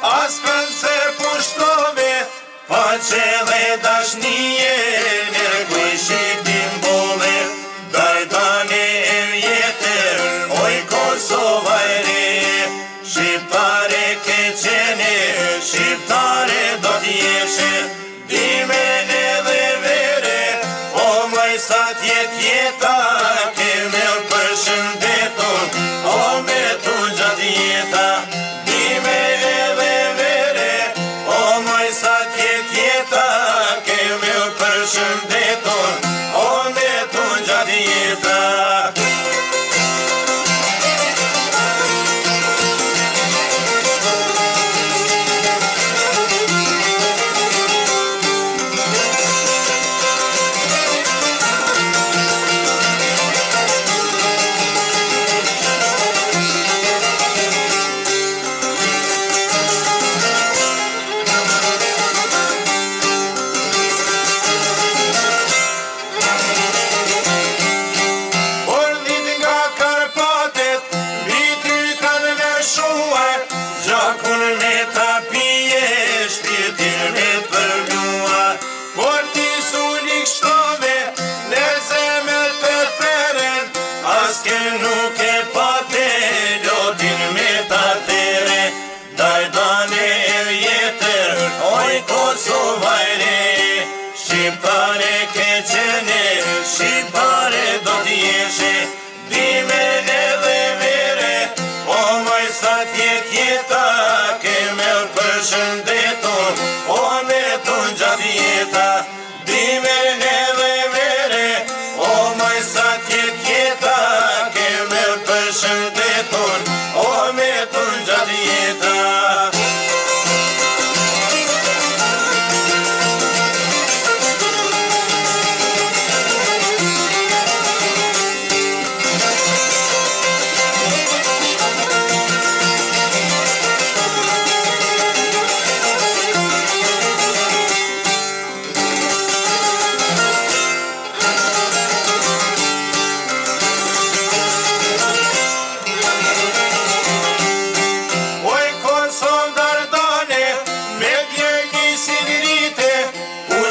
as kënd se pushtove, pa që dhe dashnije, nërgoj shqiptin bole, dardane e vjetër, oj Kosova e re, shqiptare ke qene, shqiptare do t'jeshe, dime edhe vere, o maj sa t'jet jeta, ke me përshëndeton, o me tu gjatë jeta, dime edhe vere, o maj sa t'jet jeta, ke me përshëndeton, o me tu gjatë jeta. Gjakun me ta pije, shpirtin me përmjua, por ti sulik shtove, në zemër të feren, aske nuk e pate, lotin me ta tere, dardane e vjetër, oj Kosova e re, shqiptare ke qene, shqiptare do t'jeshe, dime edhe vere, o maj sa t'jet jeta, ke me përshëndeton, o me tu gjatë jeta, dime edhe vere, o maj sa t'jet jeta, ke me përshëndeton, o me tu gjatë jeta.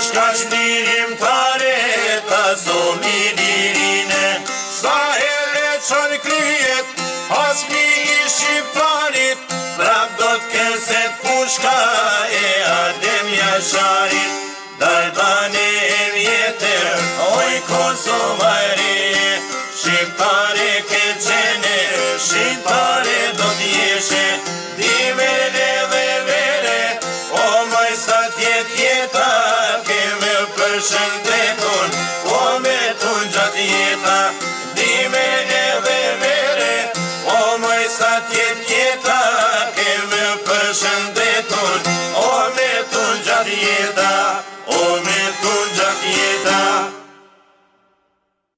Ka shpirim tare, ta zomi dirine, sa herë qën kryet, as mi i shqiptarit, prap do t'keset pushka e Adem Jasharit, dardane e vjetër, oj Kosova e re, shqiptare ke qene, shqiptare do t'jeshe, dime edhe vere, o maj sa t'jet jeta, përshëndeton.